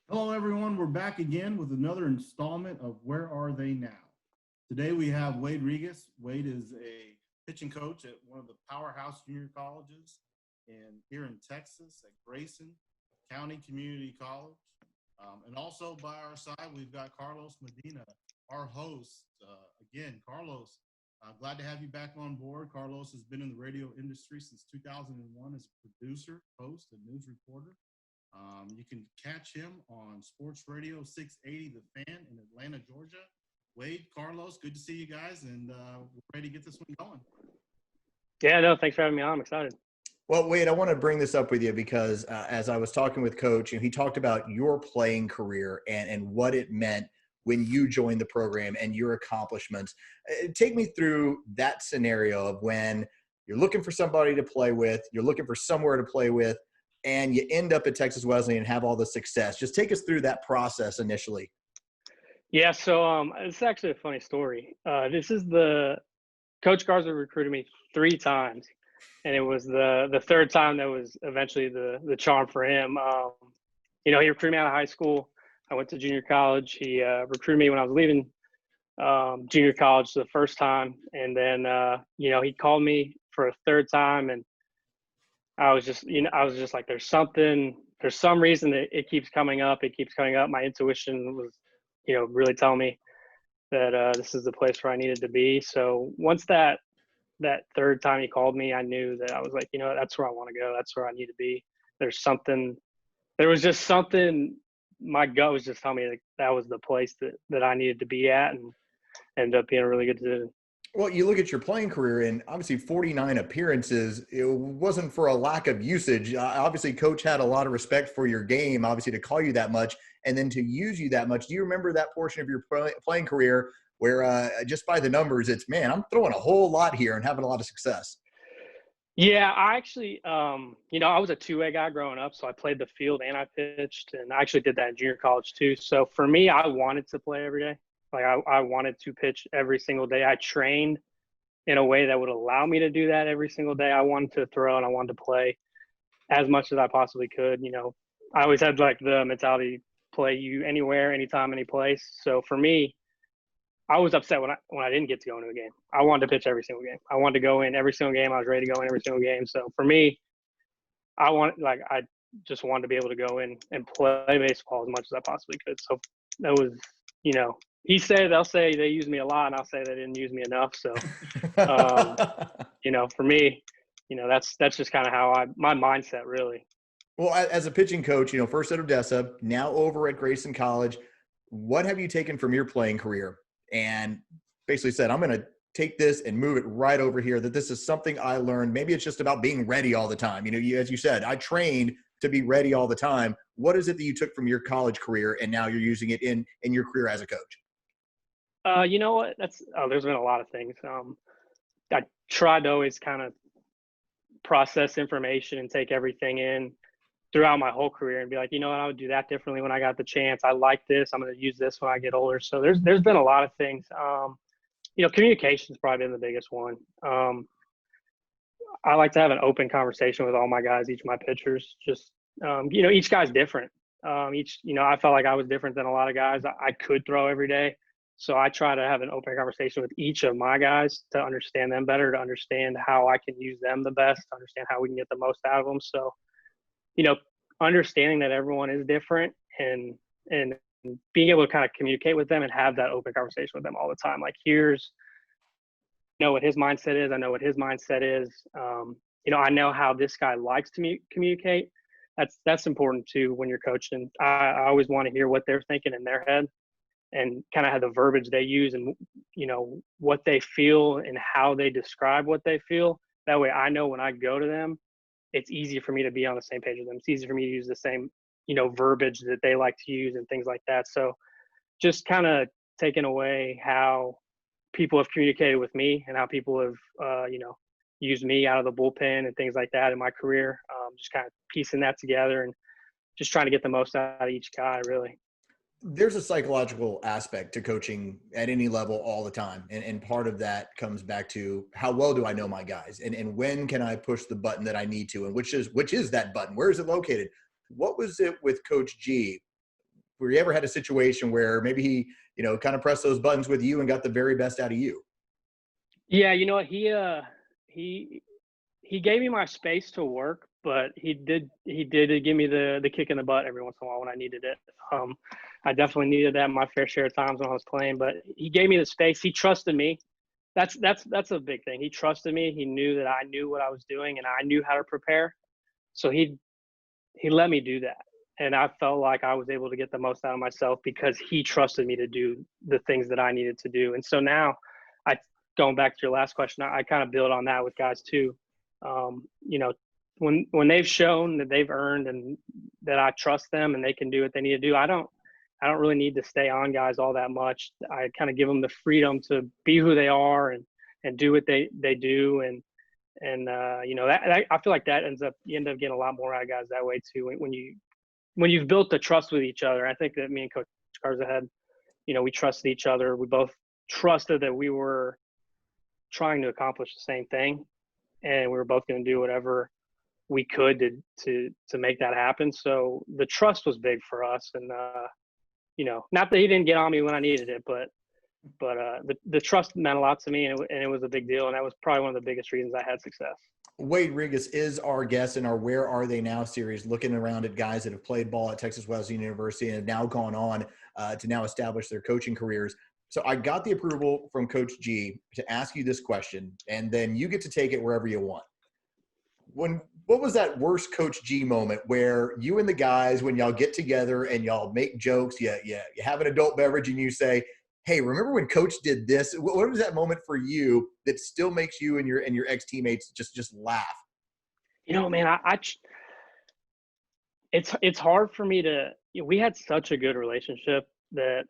Hello, everyone. We're back again with another installment of Where Are They Now? Today we have Wade Regas. Wade is a pitching coach at one of the powerhouse junior colleges here in Texas at Grayson County Community College. And also by our side, we've got Carlos Medina, our host. Again, Carlos, glad to have you back on board. Carlos has been in the radio industry since 2001 as a producer, host, and news reporter. You can catch him on Sports Radio 680 The Fan in Atlanta, Georgia. Wade, Carlos, good to see you guys, and we're ready to get this one going. Yeah, no, thanks for having me on. I'm excited. Well, Wade, I want to bring this up with you because as I was talking with Coach, he talked about your playing career and what it meant when you joined the program and your accomplishments. Take me through that scenario of when you're looking for somebody to play with, you're looking for somewhere to play with, and you end up at Texas Wesleyan and have all the success. Just take us through that process initially. Yeah, so it's actually a funny story. This is Coach Garza recruited me 3 times, and it was the third time that was eventually the charm for him. He recruited me out of high school. I went to junior college. He recruited me when I was leaving junior college the first time, and then he called me for a third time, and I was just like, there's some reason that it keeps coming up. It keeps coming up. My intuition was, really telling me that this is the place where I needed to be. So once that third time he called me, I knew that I was like, that's where I want to go. That's where I need to be. There was just something, my gut was just telling me that was the place that I needed to be at, and ended up being a really good decision. Well, you look at your playing career and obviously 49 appearances. It wasn't for a lack of usage. Obviously, Coach had a lot of respect for your game, obviously, to call you that much and then to use you that much. Do you remember that portion of your playing career where just by the numbers, it's, man, I'm throwing a whole lot here and having a lot of success? Yeah, I actually, I was a two-way guy growing up, so I played the field and I pitched, and I actually did that in junior college too. So for me, I wanted to play every day. Like I wanted to pitch every single day. I trained in a way that would allow me to do that every single day. I wanted to throw and I wanted to play as much as I possibly could. I always had like the mentality, play you anywhere, anytime, any place. So for me, I was upset when I didn't get to go into a game. I wanted to pitch every single game. I wanted to go in every single game. I was ready to go in every single game. So for me, I just wanted to be able to go in and play baseball as much as I possibly could. So that was, they'll say they use me a lot, and I'll say they didn't use me enough. So, for me, that's just kind of my mindset really. Well, as a pitching coach, first at Odessa, now over at Grayson College, what have you taken from your playing career and basically said, I'm going to take this and move it right over here, that this is something I learned? Maybe it's just about being ready all the time. As you said, I trained to be ready all the time. What is it that you took from your college career and now you're using it in your career as a coach? You know what? There's been a lot of things. I tried to always kind of process information and take everything in throughout my whole career and be like, I would do that differently when I got the chance. I like this. I'm going to use this when I get older. So there's been a lot of things. Communication has probably been the biggest one. I like to have an open conversation with all my guys, each of my pitchers. Just, each guy's different. I felt like I was different than a lot of guys. I could throw every day. So I try to have an open conversation with each of my guys to understand them better, to understand how I can use them the best, to understand how we can get the most out of them. So, understanding that everyone is different and being able to kind of communicate with them and have that open conversation with them all the time. Like, I know what his mindset is. I know what his mindset is. I know how this guy likes to communicate. That's important too when you're coaching. I always want to hear what they're thinking in their head and kind of have the verbiage they use and, what they feel and how they describe what they feel. That way I know when I go to them, it's easy for me to be on the same page with them. It's easy for me to use the same, verbiage that they like to use and things like that. So just kind of taking away how people have communicated with me and how people have, used me out of the bullpen and things like that in my career. Just kind of piecing that together and just trying to get the most out of each guy, really. There's a psychological aspect to coaching at any level all the time. And part of that comes back to how well do I know my guys and when can I push the button that I need to, and which is that button? Where is it located? What was it with Coach G you ever had a situation where maybe he, kind of pressed those buttons with you and got the very best out of you? Yeah, you know what? He gave me my space to work, but he did give me the kick in the butt every once in a while when I needed it. I definitely needed that my fair share of times when I was playing, but he gave me the space. He trusted me. That's a big thing. He trusted me. He knew that I knew what I was doing and I knew how to prepare. So he let me do that. And I felt like I was able to get the most out of myself because he trusted me to do the things that I needed to do. And so now, going back to your last question, I kind of build on that with guys too. When they've shown that they've earned and that I trust them and they can do what they need to do, I don't really need to stay on guys all that much. I kind of give them the freedom to be who they are and do what they do. And I feel like you end up getting a lot more out of guys that way too. When you've built the trust with each other. I think that me and Coach Garza had, we trusted each other. We both trusted that we were trying to accomplish the same thing, and we were both going to do whatever we could to make that happen. So the trust was big for us, and not that he didn't get on me when I needed it, but the trust meant a lot to me, and it was a big deal, and that was probably one of the biggest reasons I had success. Wade Regas is our guest in our Where Are They Now series, looking around at guys that have played ball at Texas Wesleyan University and have now gone on to now establish their coaching careers. So I got the approval from Coach G to ask you this question, and then you get to take it wherever you want. What was that worst Coach G moment where you and the guys, when y'all get together and y'all make jokes, you have an adult beverage and you say, hey, remember when Coach did this? What was that moment for you that still makes you and your ex-teammates just laugh? Man, it's hard for me to – we had such a good relationship that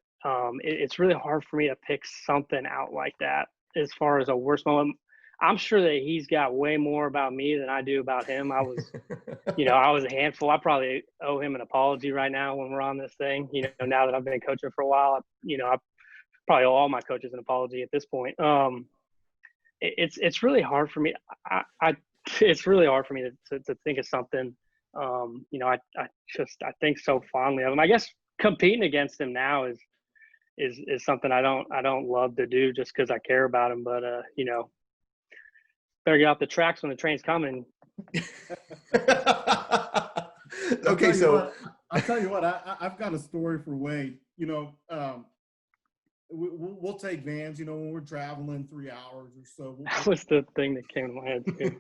it's really hard for me to pick something out like that as far as a worst moment. I'm sure that he's got way more about me than I do about him. I was a handful. I probably owe him an apology right now when we're on this thing. Now that I've been coaching for a while, I probably owe all my coaches an apology at this point. It's really hard for me. It's really hard for me to think of something. I think so fondly of him. I guess competing against him now is something I don't love to do just because I care about him. But better get off the tracks when the train's coming. Okay, so I'll tell you what. I've got a story for Wade. We'll take vans, when we're traveling 3 hours or so. That was the thing that came to my head too.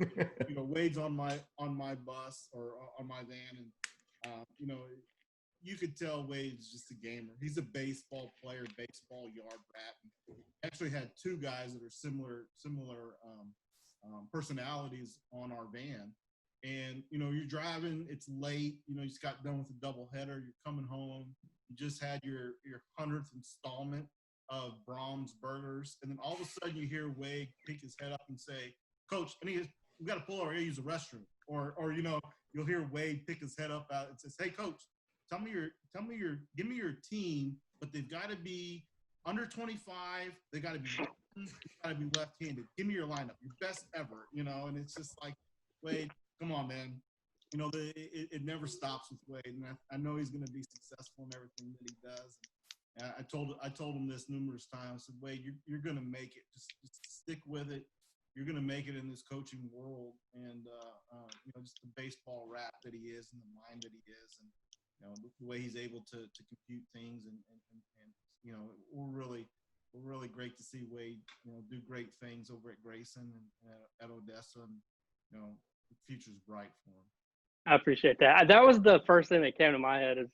Wade's on my bus or on my van, and you could tell Wade's just a gamer. He's a baseball player, baseball yard rat. Actually had two guys that are similar personalities on our van. And, you're driving, it's late, you just got done with a doubleheader, you're coming home, you just had your 100th installment of Brahms Burgers. And then all of a sudden you hear Wade pick his head up and say, Coach, we got to pull over here to use the restroom. Or you'll hear Wade pick his head up out and says, hey, Coach, give me your team, but they've got to be under 25. They got to be left-handed. Give me your lineup, your best ever, and it's just like, Wade, come on, man. It never stops with Wade, and I know he's going to be successful in everything that he does. And I told him this numerous times. I said, Wade, you're going to make it. Just stick with it. You're going to make it in this coaching world, and just the baseball rat that he is, and the mind that he is, and the way he's able to compute things, and we're really great to see Wade do great things over at Grayson and at Odessa, and the future's bright for him. I appreciate that. That was the first thing that came to my head. Is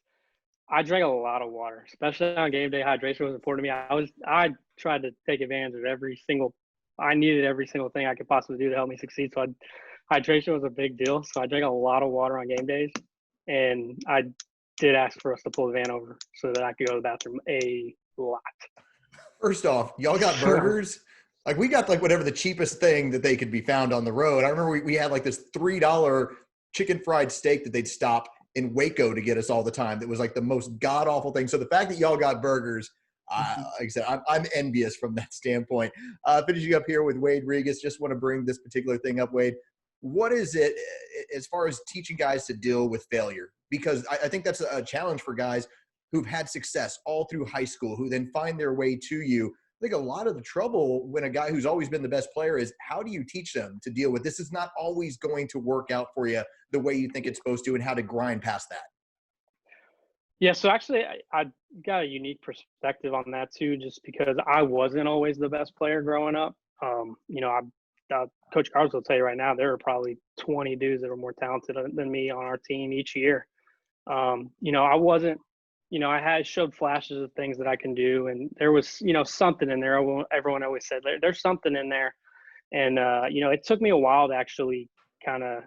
I drank a lot of water, especially on game day. Hydration was important to me. I tried to take advantage of I needed every single thing I could possibly do to help me succeed. So hydration was a big deal. So I drank a lot of water on game days, and I did ask for us to pull the van over so that I could go to the bathroom a lot. First off, y'all got burgers. Like we got whatever the cheapest thing that they could be found on the road. I remember we had this $3 chicken fried steak that they'd stop in Waco to get us all the time. That was the most god awful thing. So the fact that y'all got burgers, like I said, I'm envious from that standpoint. Finishing up here with Wade Regas, just want to bring this particular thing up, Wade. What is it as far as teaching guys to deal with failure? Because I think that's a challenge for guys who've had success all through high school, who then find their way to you. I think a lot of the trouble when a guy who's always been the best player is, how do you teach them to deal with this is not always going to work out for you the way you think it's supposed to, and how to grind past that? Yeah, so actually, I got a unique perspective on that too, just because I wasn't always the best player growing up. Coach Carlos will tell you right now, there are probably 20 dudes that are more talented than me on our team each year. I wasn't, I had showed flashes of things that I can do, and there was, something in there. Everyone always said there's something in there, and it took me a while to actually kind of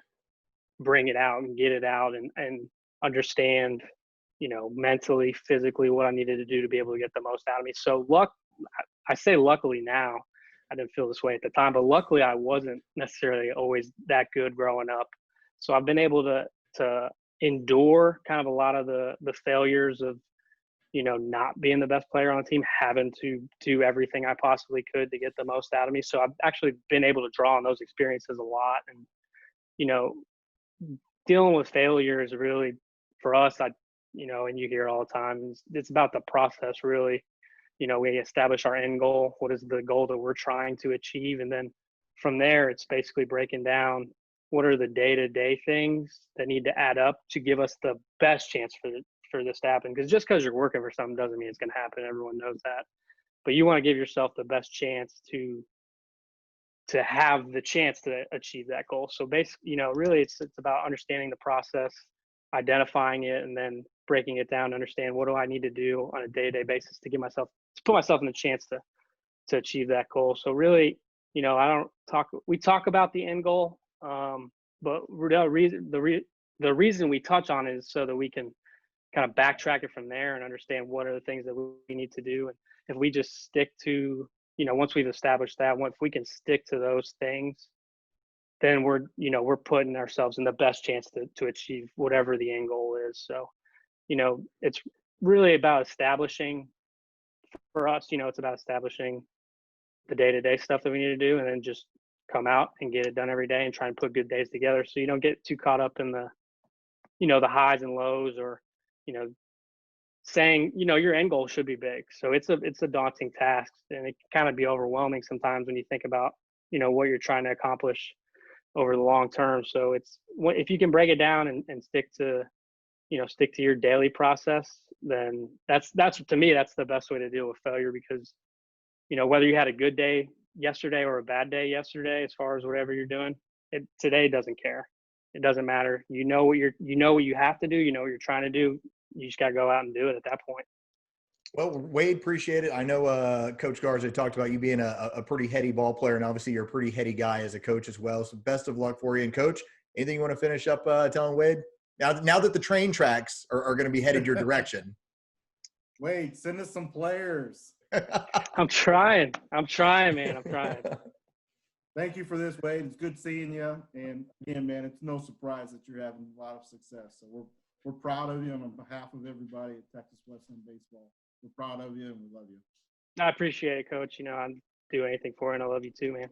bring it out and get it out and understand, mentally, physically what I needed to do to be able to get the most out of me. So I say luckily now. I didn't feel this way at the time, but luckily I wasn't necessarily always that good growing up. So I've been able to endure kind of a lot of the failures of, not being the best player on the team, having to do everything I possibly could to get the most out of me. So I've actually been able to draw on those experiences a lot. And, dealing with failure is really, for us, and you hear it all the time, it's about the process, really. We establish our end goal. What is the goal that we're trying to achieve? And then from there, it's basically breaking down what are the day-to-day things that need to add up to give us the best chance for this to happen. Because just because you're working for something doesn't mean it's going to happen. Everyone knows that. But you want to give yourself the best chance to have the chance to achieve that goal. So basically, really it's about understanding the process, identifying it, and then breaking it down to understand what do I need to do on a day-to-day basis to put myself in the chance to achieve that goal. So really, we talk about the end goal, but the reason we touch on it is so that we can kind of backtrack it from there and understand what are the things that we need to do. And if we just stick to, once we've established that, if we can stick to those things, then we're putting ourselves in the best chance to achieve whatever the end goal is. So, it's really about establishing, for us, it's about establishing the day-to-day stuff that we need to do, and then just come out and get it done every day and try and put good days together. So you don't get too caught up in the highs and lows, or, saying, your end goal should be big. So it's a daunting task, and it can kind of be overwhelming sometimes when you think about, what you're trying to accomplish over the long term. So if you can break it down and stick to your daily process, then that's to me, that's the best way to deal with failure. Because, whether you had a good day yesterday or a bad day yesterday, as far as whatever you're doing, today doesn't care. It doesn't matter. You know what you have to do. You know what you're trying to do. You just got to go out and do it at that point. Well, Wade, appreciate it. I know Coach Garza talked about you being a pretty heady ball player, and obviously you're a pretty heady guy as a coach as well. So best of luck for you. And Coach, anything you want to finish up telling Wade? Now that the train tracks are going to be headed your direction. Wade, send us some players. I'm trying, man. I'm trying. Thank you for this, Wade. It's good seeing you. And again, man, it's no surprise that you're having a lot of success. So we're proud of you, and on behalf of everybody at Texas Wesleyan Baseball, we're proud of you and we love you. I appreciate it, Coach. I'd do anything for you, and I love you too, man.